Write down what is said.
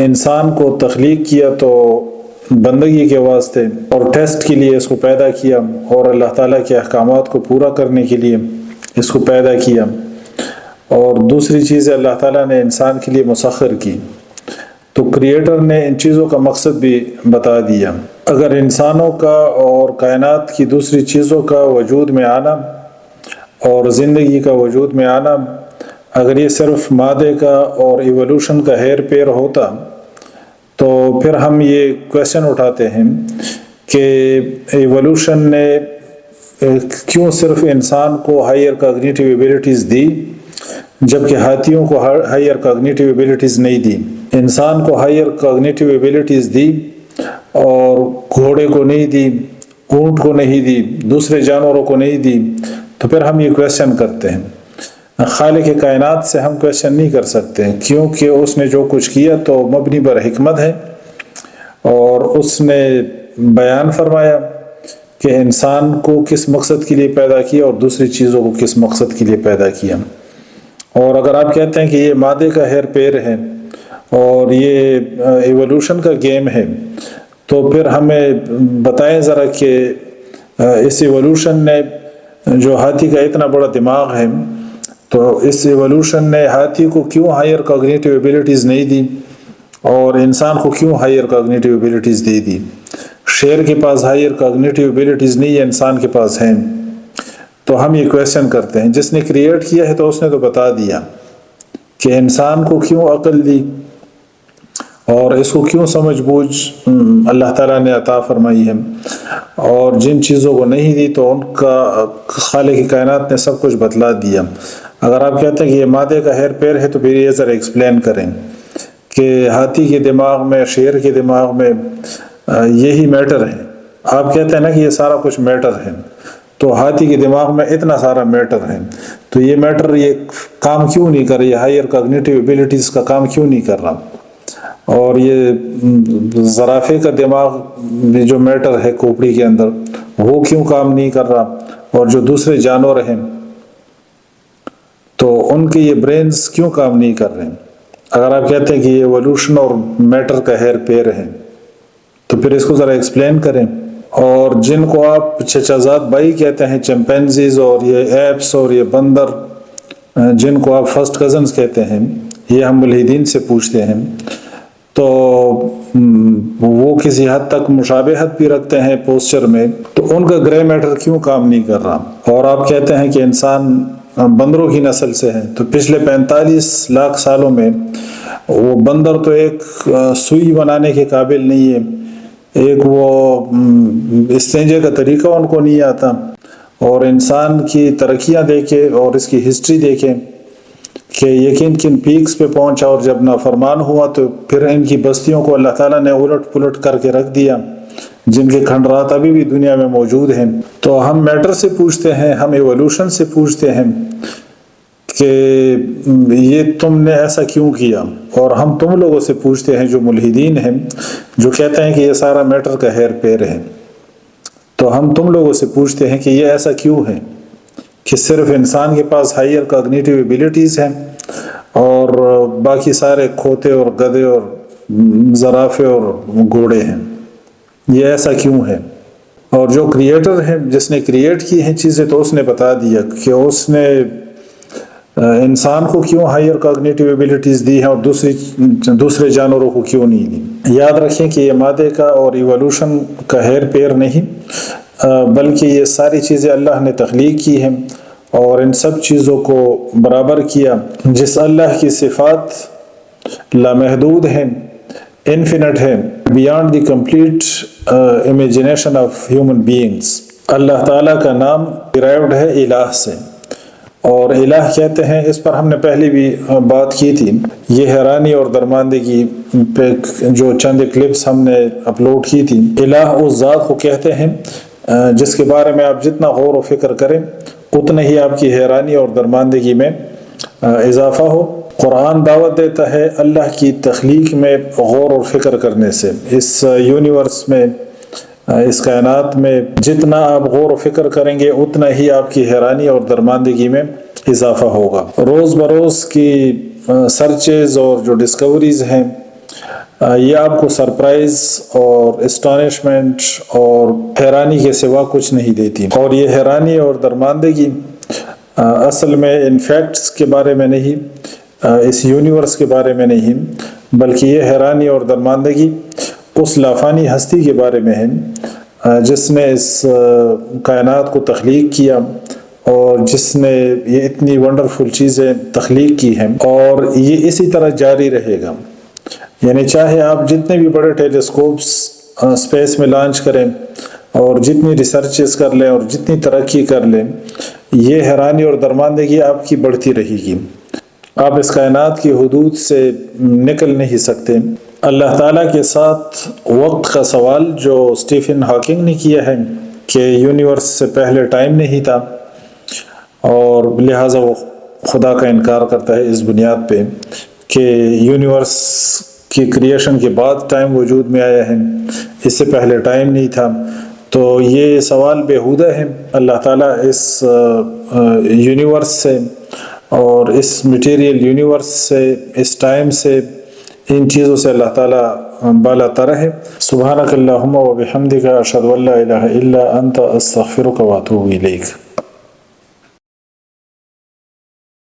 انسان کو تخلیق کیا تو بندگی کے واسطے اور ٹیسٹ کے لیے اس کو پیدا کیا، اور اللہ تعالیٰ کے احکامات کو پورا کرنے کے لیے اس کو پیدا کیا، اور دوسری چیز اللہ تعالیٰ نے انسان کے لیے مسخر کی۔ تو کریٹر نے ان چیزوں کا مقصد بھی بتا دیا۔ اگر انسانوں کا اور کائنات کی دوسری چیزوں کا وجود میں آنا اور زندگی کا وجود میں آنا اگر یہ صرف مادے کا اور ایولوشن کا ہیر پیر ہوتا تو پھر ہم یہ کویسچن اٹھاتے ہیں کہ ایولوشن نے کیوں صرف انسان کو ہائر کاگنیٹیو ایبیلٹیز دی جبکہ ہاتھیوں کو ہائر کاگنیٹیو ایبیلٹیز نہیں دی، انسان کو ہائر کاگنیٹیو ایبیلٹیز دی اور گھوڑے کو نہیں دی، اونٹ کو نہیں دی، دوسرے جانوروں کو نہیں دی۔ تو پھر ہم یہ کویسچن کرتے ہیں۔ خالق کائنات سے ہم کویسچن نہیں کر سکتے کیونکہ اس نے جو کچھ کیا تو مبنی بر حکمت ہے، اور اس نے بیان فرمایا کہ انسان کو کس مقصد کے لیے پیدا کیا اور دوسری چیزوں کو کس مقصد کے لیے پیدا کیا۔ اور اگر آپ کہتے ہیں کہ یہ مادے کا ہیر پیر ہے اور یہ ایولوشن کا گیم ہے تو پھر ہمیں بتائیں ذرا کہ اس ایولوشن نے جو ہاتھی کا اتنا بڑا دماغ ہے تو اس ایولوشن نے ہاتھی کو کیوں ہائر کاگنیٹیو ایبیلٹیز نہیں دی اور انسان کو کیوں ہائر کاگنیٹیو ایبیلٹیز دے دی؟ شیر کے پاس ہائر کاگنیٹیو ایبیلٹیز نہیں ہے، انسان کے پاس ہیں۔ تو ہم یہ کویسچن کرتے ہیں، جس نے کریٹ کیا ہے تو اس نے تو بتا دیا کہ انسان کو کیوں عقل دی اور اس کو کیوں سمجھ بوجھ اللہ تعالیٰ نے عطا فرمائی ہے، اور جن چیزوں کو نہیں دی تو ان کا خالق کائنات نے سب کچھ بتلا دیا۔ اگر آپ کہتے ہیں کہ یہ مادے کا ہیر پیر ہے تو پھر یہ ذرا ایکسپلین کریں کہ ہاتھی کے دماغ میں، شیر کے دماغ میں یہی میٹر ہے۔ آپ کہتے ہیں نا کہ یہ سارا کچھ میٹر ہے، تو ہاتھی کے دماغ میں اتنا سارا میٹر ہے تو یہ میٹر یہ کام کیوں نہیں کر رہا، یہ ہائر کاگنیٹیو ایبیلٹیز کا کام کیوں نہیں کر رہا؟ اور یہ زرافے کا دماغ جو میٹر ہے کھوپڑی کے اندر وہ کیوں کام نہیں کر رہا؟ اور جو دوسرے جانور ہیں تو ان کے یہ برینز کیوں کام نہیں کر رہے ہیں؟ اگر آپ کہتے ہیں کہ یہ ایولوشن اور میٹر کا ہیر پیر ہے تو پھر اس کو ذرا ایکسپلین کریں۔ اور جن کو آپ چچا زاد بھائی کہتے ہیں، چمپینزیز اور یہ ایپس اور یہ بندر جن کو آپ فرسٹ کزنز کہتے ہیں، یہ ہم ملحدین سے پوچھتے ہیں تو وہ کسی حد تک مشابہت بھی رکھتے ہیں پوسچر میں، تو ان کا گرے میٹر کیوں کام نہیں کر رہا؟ اور آپ کہتے ہیں کہ انسان بندروں کی نسل سے ہے، تو پچھلے 45 لاکھ سالوں میں وہ بندر تو ایک سوئی بنانے کے قابل نہیں ہے، ایک وہ استنجے کا طریقہ ان کو نہیں آتا، اور انسان کی ترقیاں دیکھے اور اس کی ہسٹری دیکھیں کہ یہ کن کن پیکس پہ پہنچا، اور جب نافرمان ہوا تو پھر ان کی بستیوں کو اللہ تعالیٰ نے الٹ پلٹ کر کے رکھ دیا، جن کے کھنڈرات ابھی بھی دنیا میں موجود ہیں۔ تو ہم میٹر سے پوچھتے ہیں، ہم ایولوشن سے پوچھتے ہیں کہ یہ تم نے ایسا کیوں کیا، اور ہم تم لوگوں سے پوچھتے ہیں جو ملحدین ہیں، جو کہتے ہیں کہ یہ سارا میٹر کا ہیر پیر ہے، تو ہم تم لوگوں سے پوچھتے ہیں کہ یہ ایسا کیوں ہے کہ صرف انسان کے پاس ہائر کاگنیٹیو ایبیلٹیز ہیں اور باقی سارے کھوتے اور گدھے اور زرافے اور گھوڑے ہیں؟ یہ ایسا کیوں ہے؟ اور جو کریٹر ہے، جس نے کریٹ کی ہیں چیزیں، تو اس نے بتا دیا کہ اس نے انسان کو کیوں ہائر کاگنیٹیو ایبیلٹیز دی ہیں اور دوسرے جانوروں کو کیوں نہیں دی۔ یاد رکھیں کہ یہ مادے کا اور ایولوشن کا ہیر پیر نہیں، بلکہ یہ ساری چیزیں اللہ نے تخلیق کی ہیں اور ان سب چیزوں کو برابر کیا۔ جس اللہ کی صفات لامحدود ہیں، انفینٹ ہیں، beyond the complete imagination of human beings. Allah تعالیٰ کا نام ڈیرائیوڈ ہے الہ سے، اور الہ کہتے ہیں، اس پر ہم نے پہلے بھی بات کی تھی، یہ حیرانی اور درماندگی پہ جو چند کلپس ہم نے اپلوڈ کی تھی۔ الہ اس ذات کو کہتے ہیں جس کے بارے میں آپ جتنا غور و فکر کریں اتنا ہی آپ کی حیرانی اور درماندگی میں اضافہ ہو۔ قرآن دعوت دیتا ہے اللہ کی تخلیق میں غور و فکر کرنے سے۔ اس یونیورس میں، اس کائنات میں جتنا آپ غور و فکر کریں گے اتنا ہی آپ کی حیرانی اور درماندگی میں اضافہ ہوگا۔ روز بروز کی سرچز اور جو ڈسکوریز ہیں یہ آپ کو سرپرائز اور اسٹانشمنٹ اور حیرانی کے سوا کچھ نہیں دیتی، اور یہ حیرانی اور درماندگی اصل میں ان فیکٹس کے بارے میں نہیں، اس یونیورس کے بارے میں نہیں، بلکہ یہ حیرانی اور درماندگی اس لافانی ہستی کے بارے میں ہے جس نے اس کائنات کو تخلیق کیا اور جس نے یہ اتنی ونڈرفل چیزیں تخلیق کی ہیں، اور یہ اسی طرح جاری رہے گا۔ یعنی چاہے آپ جتنے بھی بڑے ٹیلیسکوپس اسپیس میں لانچ کریں اور جتنی ریسرچز کر لیں اور جتنی ترقی کر لیں، یہ حیرانی اور درماندگی آپ کی بڑھتی رہے گی۔ آپ اس کائنات کی حدود سے نکل نہیں سکتے۔ اللہ تعالیٰ کے ساتھ وقت کا سوال جو اسٹیفن ہاکنگ نے کیا ہے کہ یونیورس سے پہلے ٹائم نہیں تھا، اور لہٰذا وہ خدا کا انکار کرتا ہے اس بنیاد پہ کہ یونیورس کی کریشن کے بعد ٹائم وجود میں آیا ہے، اس سے پہلے ٹائم نہیں تھا۔ تو یہ سوال بیہودہ ہے۔ اللہ تعالیٰ اس یونیورس سے اور اس میٹیریل یونیورس سے، اس ٹائم سے، ان چیزوں سے اللہ تعالیٰ بالا تر ہے۔ سبحانک اللہم و بحمدک اشہد ان لا الہ الا انت استغفرک و اتوب الیک۔